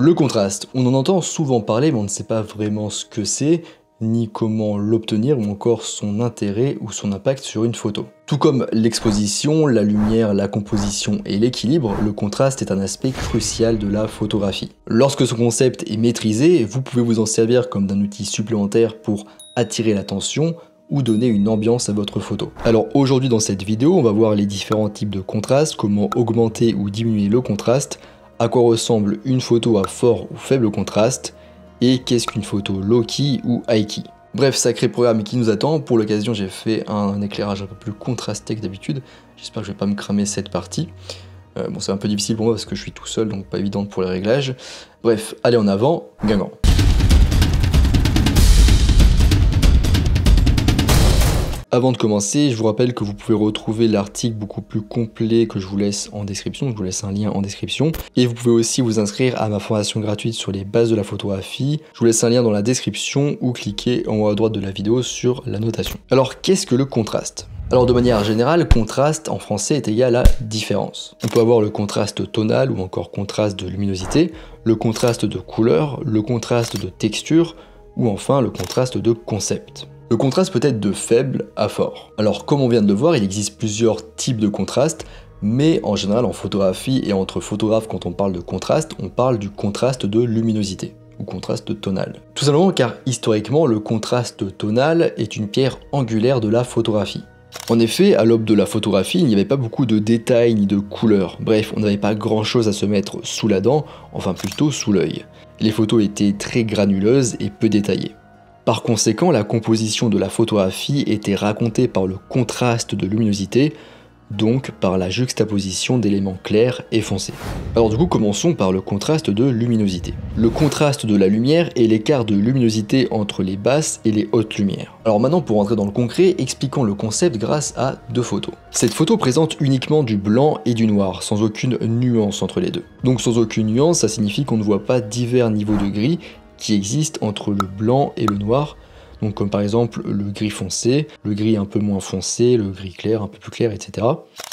Le contraste, on en entend souvent parler mais on ne sait pas vraiment ce que c'est, ni comment l'obtenir ou encore son intérêt ou son impact sur une photo. Tout comme l'exposition, la lumière, la composition et l'équilibre, le contraste est un aspect crucial de la photographie. Lorsque ce concept est maîtrisé, vous pouvez vous en servir comme d'un outil supplémentaire pour attirer l'attention ou donner une ambiance à votre photo. Alors aujourd'hui dans cette vidéo, on va voir les différents types de contraste, comment augmenter ou diminuer le contraste, à quoi ressemble une photo à fort ou faible contraste, et qu'est-ce qu'une photo low-key ou high-key. Bref, sacré programme qui nous attend. Pour l'occasion, j'ai fait un éclairage un peu plus contrasté que d'habitude. J'espère que je vais pas me cramer cette partie. Bon, c'est un peu difficile pour moi parce que je suis tout seul, donc pas évident pour les réglages. Bref, allez en avant, Guingamp. Avant de commencer, je vous rappelle que vous pouvez retrouver l'article beaucoup plus complet que je vous laisse en description, je vous laisse un lien en description. Et vous pouvez aussi vous inscrire à ma formation gratuite sur les bases de la photographie. Je vous laisse un lien dans la description ou cliquez en haut à droite de la vidéo sur la notation. Alors, qu'est-ce que le contraste ? Alors de manière générale, contraste en français est égal à différence. On peut avoir le contraste tonal ou encore contraste de luminosité, le contraste de couleur, le contraste de texture ou enfin le contraste de concept. Le contraste peut être de faible à fort. Alors comme on vient de le voir, il existe plusieurs types de contraste, mais en général en photographie et entre photographes quand on parle de contraste, on parle du contraste de luminosité ou contraste tonal. Tout simplement car historiquement le contraste tonal est une pierre angulaire de la photographie. En effet, à l'aube de la photographie, il n'y avait pas beaucoup de détails ni de couleurs. Bref, on n'avait pas grand chose à se mettre sous la dent, enfin plutôt sous l'œil. Les photos étaient très granuleuses et peu détaillées. Par conséquent, la composition de la photographie était racontée par le contraste de luminosité, donc par la juxtaposition d'éléments clairs et foncés. Alors du coup, commençons par le contraste de luminosité. Le contraste de la lumière est l'écart de luminosité entre les basses et les hautes lumières. Alors maintenant, pour entrer dans le concret, expliquons le concept grâce à deux photos. Cette photo présente uniquement du blanc et du noir, sans aucune nuance entre les deux. Donc sans aucune nuance, ça signifie qu'on ne voit pas divers niveaux de gris qui existent entre le blanc et le noir, donc comme par exemple le gris foncé, le gris un peu moins foncé, le gris clair, un peu plus clair, etc.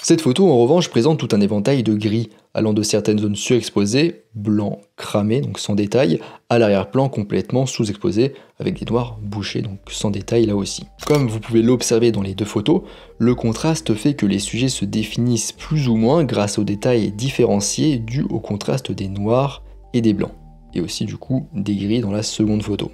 Cette photo en revanche présente tout un éventail de gris, allant de certaines zones surexposées, blanc cramé, donc sans détail, à l'arrière-plan complètement sous-exposé, avec des noirs bouchés, donc sans détail là aussi. Comme vous pouvez l'observer dans les deux photos, le contraste fait que les sujets se définissent plus ou moins grâce aux détails différenciés dus au contraste des noirs et des blancs, et aussi du coup des gris dans la seconde photo.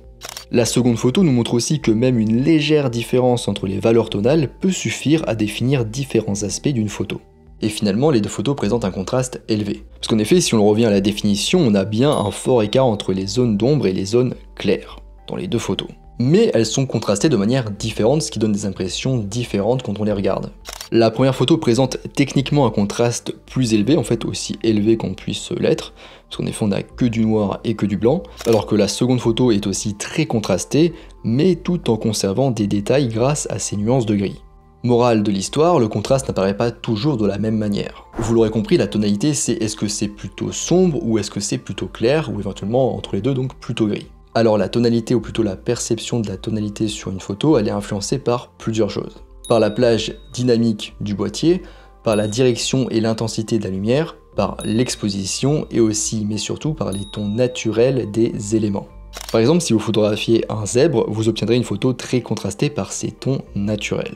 La seconde photo nous montre aussi que même une légère différence entre les valeurs tonales peut suffire à définir différents aspects d'une photo. Et finalement, les deux photos présentent un contraste élevé. Parce qu'en effet, si on revient à la définition, on a bien un fort écart entre les zones d'ombre et les zones claires, dans les deux photos. Mais elles sont contrastées de manière différente, ce qui donne des impressions différentes quand on les regarde. La première photo présente techniquement un contraste plus élevé, en fait aussi élevé qu'on puisse l'être, parce qu'en effet on n'a que du noir et que du blanc, alors que la seconde photo est aussi très contrastée, mais tout en conservant des détails grâce à ces nuances de gris. Morale de l'histoire, le contraste n'apparaît pas toujours de la même manière. Vous l'aurez compris, la tonalité c'est est-ce que c'est plutôt sombre ou est-ce que c'est plutôt clair, ou éventuellement entre les deux donc plutôt gris. Alors la tonalité ou plutôt la perception de la tonalité sur une photo, elle est influencée par plusieurs choses. Par la plage dynamique du boîtier, par la direction et l'intensité de la lumière, par l'exposition et aussi, mais surtout, par les tons naturels des éléments. Par exemple, si vous photographiez un zèbre, vous obtiendrez une photo très contrastée par ces tons naturels.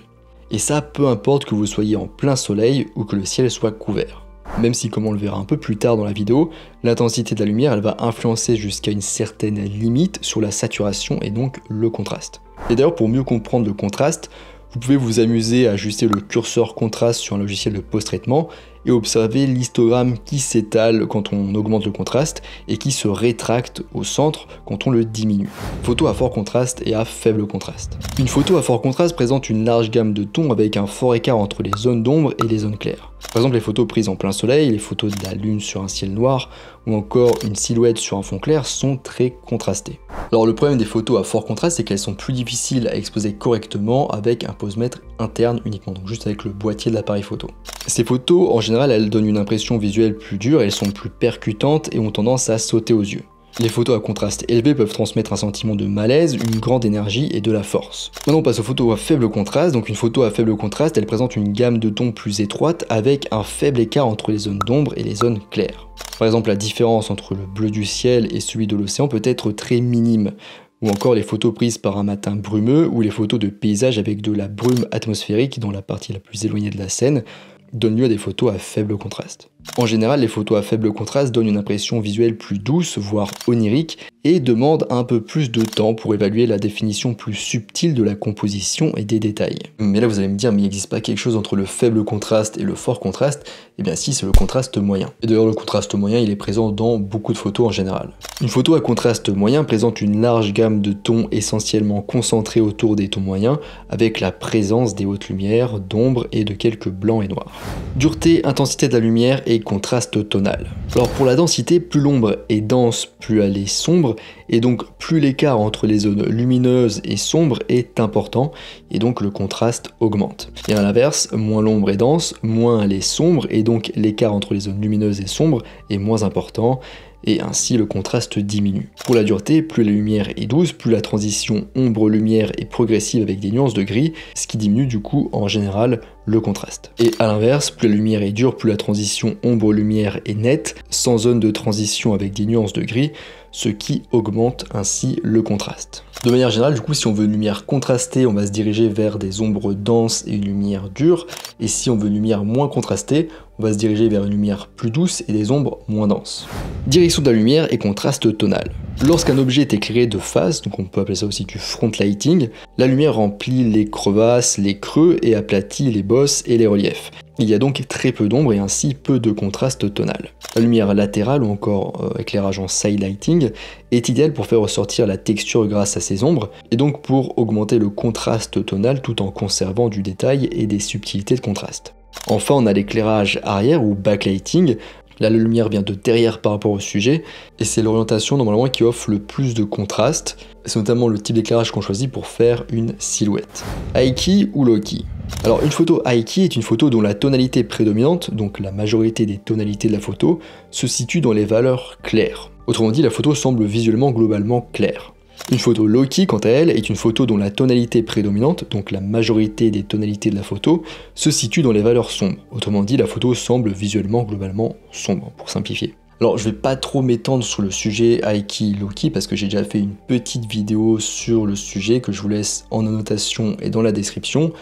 Et ça, peu importe que vous soyez en plein soleil ou que le ciel soit couvert. Même si, comme on le verra un peu plus tard dans la vidéo, l'intensité de la lumière, elle va influencer jusqu'à une certaine limite sur la saturation et donc le contraste. Et d'ailleurs, pour mieux comprendre le contraste, vous pouvez vous amuser à ajuster le curseur contraste sur un logiciel de post-traitement et observer l'histogramme qui s'étale quand on augmente le contraste et qui se rétracte au centre quand on le diminue. Photo à fort contraste et à faible contraste. Une photo à fort contraste présente une large gamme de tons avec un fort écart entre les zones d'ombre et les zones claires. Par exemple les photos prises en plein soleil, les photos de la lune sur un ciel noir ou encore une silhouette sur un fond clair sont très contrastées. Alors le problème des photos à fort contraste c'est qu'elles sont plus difficiles à exposer correctement avec un posemètre interne uniquement, donc juste avec le boîtier de l'appareil photo. Ces photos en général elles donnent une impression visuelle plus dure, elles sont plus percutantes et ont tendance à sauter aux yeux. Les photos à contraste élevé peuvent transmettre un sentiment de malaise, une grande énergie et de la force. Maintenant on passe aux photos à faible contraste. Donc une photo à faible contraste, elle présente une gamme de tons plus étroite avec un faible écart entre les zones d'ombre et les zones claires. Par exemple, la différence entre le bleu du ciel et celui de l'océan peut être très minime. Ou encore les photos prises par un matin brumeux ou les photos de paysages avec de la brume atmosphérique dans la partie la plus éloignée de la scène donnent lieu à des photos à faible contraste. En général, les photos à faible contraste donnent une impression visuelle plus douce, voire onirique, et demandent un peu plus de temps pour évaluer la définition plus subtile de la composition et des détails. Mais là vous allez me dire, mais il n'existe pas quelque chose entre le faible contraste et le fort contraste? Eh bien si, c'est le contraste moyen. Et d'ailleurs le contraste moyen, il est présent dans beaucoup de photos en général. Une photo à contraste moyen présente une large gamme de tons essentiellement concentrés autour des tons moyens, avec la présence des hautes lumières, d'ombre et de quelques blancs et noirs. Dureté, intensité de la lumière et contraste tonal. Alors pour la densité, plus l'ombre est dense, plus elle est sombre, et donc plus l'écart entre les zones lumineuses et sombres est important, et donc le contraste augmente. Et à l'inverse, moins l'ombre est dense, moins elle est sombre, et donc l'écart entre les zones lumineuses et sombres est moins important, et ainsi le contraste diminue. Pour la dureté, plus la lumière est douce, plus la transition ombre-lumière est progressive avec des nuances de gris, ce qui diminue du coup en général le contraste. Et à l'inverse, plus la lumière est dure, plus la transition ombre-lumière est nette, sans zone de transition avec des nuances de gris, ce qui augmente ainsi le contraste. De manière générale, du coup, si on veut une lumière contrastée, on va se diriger vers des ombres denses et une lumière dure, et si on veut une lumière moins contrastée, on va se diriger vers une lumière plus douce et des ombres moins denses. Direction de la lumière et contraste tonal. Lorsqu'un objet est éclairé de face, donc on peut appeler ça aussi du front lighting, la lumière remplit les crevasses, les creux et aplatit les bosses et les reliefs. Il y a donc très peu d'ombre et ainsi peu de contraste tonal. La lumière latérale ou encore éclairage en side lighting est idéale pour faire ressortir la texture grâce à ses ombres et donc pour augmenter le contraste tonal tout en conservant du détail et des subtilités de contraste. Enfin, on a l'éclairage arrière ou backlighting. Là, la lumière vient de derrière par rapport au sujet, et c'est l'orientation normalement qui offre le plus de contraste. C'est notamment le type d'éclairage qu'on choisit pour faire une silhouette. High key ou low key? Alors une photo high key est une photo dont la tonalité prédominante, donc la majorité des tonalités de la photo, se situe dans les valeurs claires. Autrement dit, la photo semble visuellement globalement claire. Une photo low key, quant à elle, est une photo dont la tonalité prédominante, donc la majorité des tonalités de la photo, se situe dans les valeurs sombres. Autrement dit, la photo semble visuellement globalement sombre, pour simplifier. Alors je vais pas trop m'étendre sur le sujet high key, low key, parce que j'ai déjà fait une petite vidéo sur le sujet que je vous laisse en annotation et dans la description.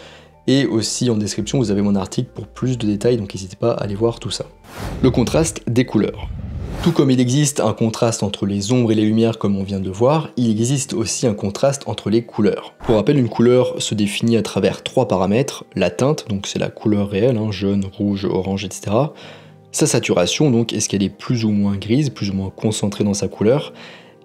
Et aussi en description, vous avez mon article pour plus de détails, donc n'hésitez pas à aller voir tout ça. Le contraste des couleurs. Tout comme il existe un contraste entre les ombres et les lumières comme on vient de le voir, il existe aussi un contraste entre les couleurs. Pour rappel, une couleur se définit à travers 3 paramètres, la teinte, donc c'est la couleur réelle, jaune, rouge, orange, etc. Sa saturation, donc est-ce qu'elle est plus ou moins grise, plus ou moins concentrée dans sa couleur,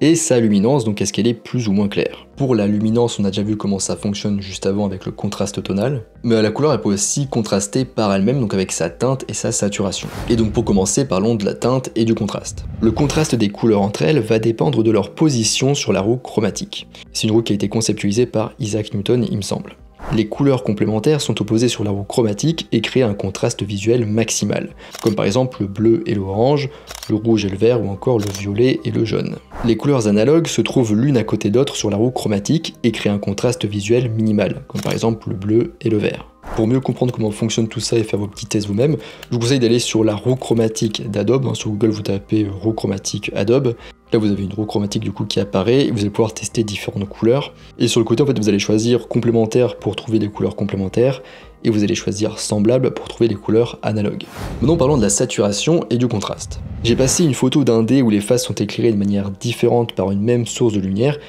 et sa luminance, donc est-ce qu'elle est plus ou moins claire. Pour la luminance, on a déjà vu comment ça fonctionne juste avant avec le contraste tonal, mais la couleur elle peut aussi contraster par elle-même, donc avec sa teinte et sa saturation. Et donc pour commencer, parlons de la teinte et du contraste. Le contraste des couleurs entre elles va dépendre de leur position sur la roue chromatique. C'est une roue qui a été conceptualisée par Isaac Newton, il me semble. Les couleurs complémentaires sont opposées sur la roue chromatique et créent un contraste visuel maximal, comme par exemple le bleu et l'orange, le rouge et le vert ou encore le violet et le jaune. Les couleurs analogues se trouvent l'une à côté d'autre sur la roue chromatique et créent un contraste visuel minimal, comme par exemple le bleu et le vert. Pour mieux comprendre comment fonctionne tout ça et faire vos petits tests vous-même, je vous conseille d'aller sur la roue chromatique d'Adobe. Sur Google, vous tapez roue chromatique Adobe. Là, vous avez une roue chromatique du coup qui apparaît et vous allez pouvoir tester différentes couleurs. Et sur le côté, en fait, vous allez choisir complémentaire pour trouver des couleurs complémentaires et vous allez choisir semblable pour trouver des couleurs analogues. Maintenant, parlons de la saturation et du contraste. J'ai passé une photo d'un dé où les faces sont éclairées de manière différente par une même source de lumière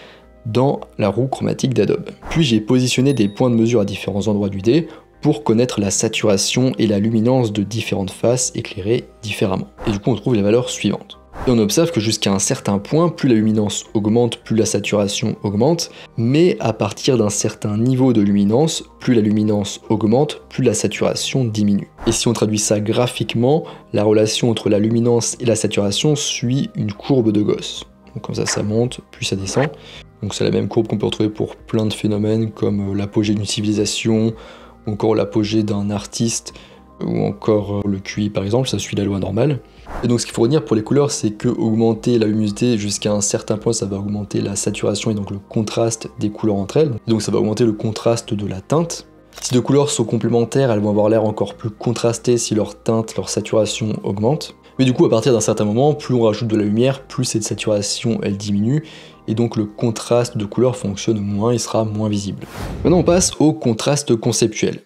dans la roue chromatique d'Adobe. Puis j'ai positionné des points de mesure à différents endroits du dé pour connaître la saturation et la luminance de différentes faces éclairées différemment. Et du coup, on trouve les valeurs suivantes. Et on observe que jusqu'à un certain point, plus la luminance augmente, plus la saturation augmente, mais à partir d'un certain niveau de luminance, plus la luminance augmente, plus la saturation diminue. Et si on traduit ça graphiquement, la relation entre la luminance et la saturation suit une courbe de Gauss. Donc comme ça monte, puis ça descend. Donc c'est la même courbe qu'on peut retrouver pour plein de phénomènes comme l'apogée d'une civilisation, ou encore l'apogée d'un artiste, ou encore le QI par exemple, ça suit la loi normale. Et donc ce qu'il faut retenir pour les couleurs, c'est que augmenter la luminosité jusqu'à un certain point, ça va augmenter la saturation et donc le contraste des couleurs entre elles. Donc ça va augmenter le contraste de la teinte. Si deux couleurs sont complémentaires, elles vont avoir l'air encore plus contrastées si leur teinte, leur saturation augmente. Mais du coup, à partir d'un certain moment, plus on rajoute de la lumière, plus cette saturation elle diminue, et donc le contraste de couleurs fonctionne moins, il sera moins visible. Maintenant on passe au contraste conceptuel.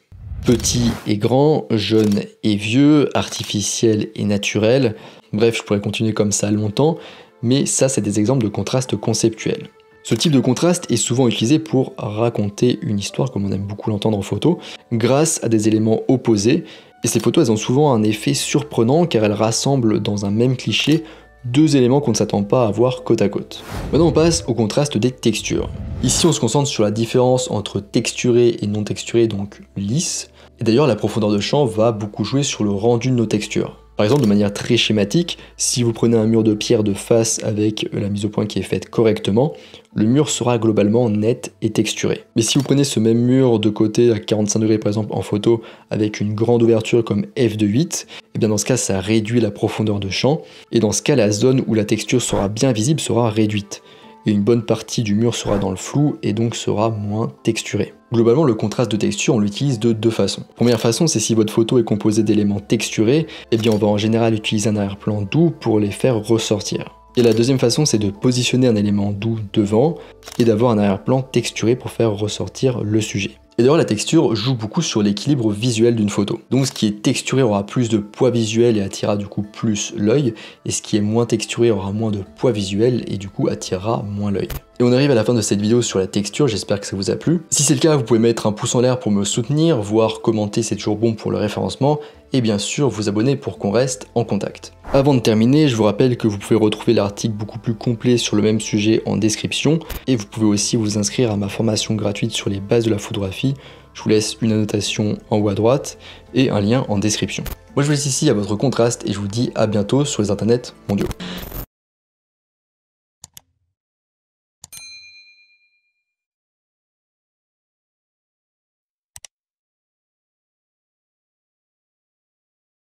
Petit et grand, jeune et vieux, artificiel et naturel. Bref, je pourrais continuer comme ça longtemps, mais ça c'est des exemples de contraste conceptuel. Ce type de contraste est souvent utilisé pour raconter une histoire, comme on aime beaucoup l'entendre en photo, grâce à des éléments opposés. Et ces photos, elles ont souvent un effet surprenant car elles rassemblent dans un même cliché deux éléments qu'on ne s'attend pas à voir côte à côte. Maintenant on passe au contraste des textures. Ici on se concentre sur la différence entre texturé et non texturé, donc lisse. Et d'ailleurs la profondeur de champ va beaucoup jouer sur le rendu de nos textures. Par exemple, de manière très schématique, si vous prenez un mur de pierre de face avec la mise au point qui est faite correctement, le mur sera globalement net et texturé. Mais si vous prenez ce même mur de côté à 45 degrés par exemple en photo avec une grande ouverture comme f de 8, et bien dans ce cas ça réduit la profondeur de champ, et dans ce cas la zone où la texture sera bien visible sera réduite. Et une bonne partie du mur sera dans le flou et donc sera moins texturé. Globalement, le contraste de texture, on l'utilise de deux façons. Première façon, c'est si votre photo est composée d'éléments texturés, eh bien on va en général utiliser un arrière-plan doux pour les faire ressortir. Et la deuxième façon, c'est de positionner un élément doux devant et d'avoir un arrière-plan texturé pour faire ressortir le sujet. Et d'ailleurs, la texture joue beaucoup sur l'équilibre visuel d'une photo. Donc ce qui est texturé aura plus de poids visuel et attirera du coup plus l'œil, et ce qui est moins texturé aura moins de poids visuel et du coup attirera moins l'œil. Et on arrive à la fin de cette vidéo sur la texture, j'espère que ça vous a plu. Si c'est le cas, vous pouvez mettre un pouce en l'air pour me soutenir, voire commenter, c'est toujours bon pour le référencement, et bien sûr vous abonner pour qu'on reste en contact. Avant de terminer, je vous rappelle que vous pouvez retrouver l'article beaucoup plus complet sur le même sujet en description, et vous pouvez aussi vous inscrire à ma formation gratuite sur les bases de la photographie. Je vous laisse une annotation en haut à droite et un lien en description. Moi je vous laisse ici à votre contraste et je vous dis à bientôt sur les internets mondiaux.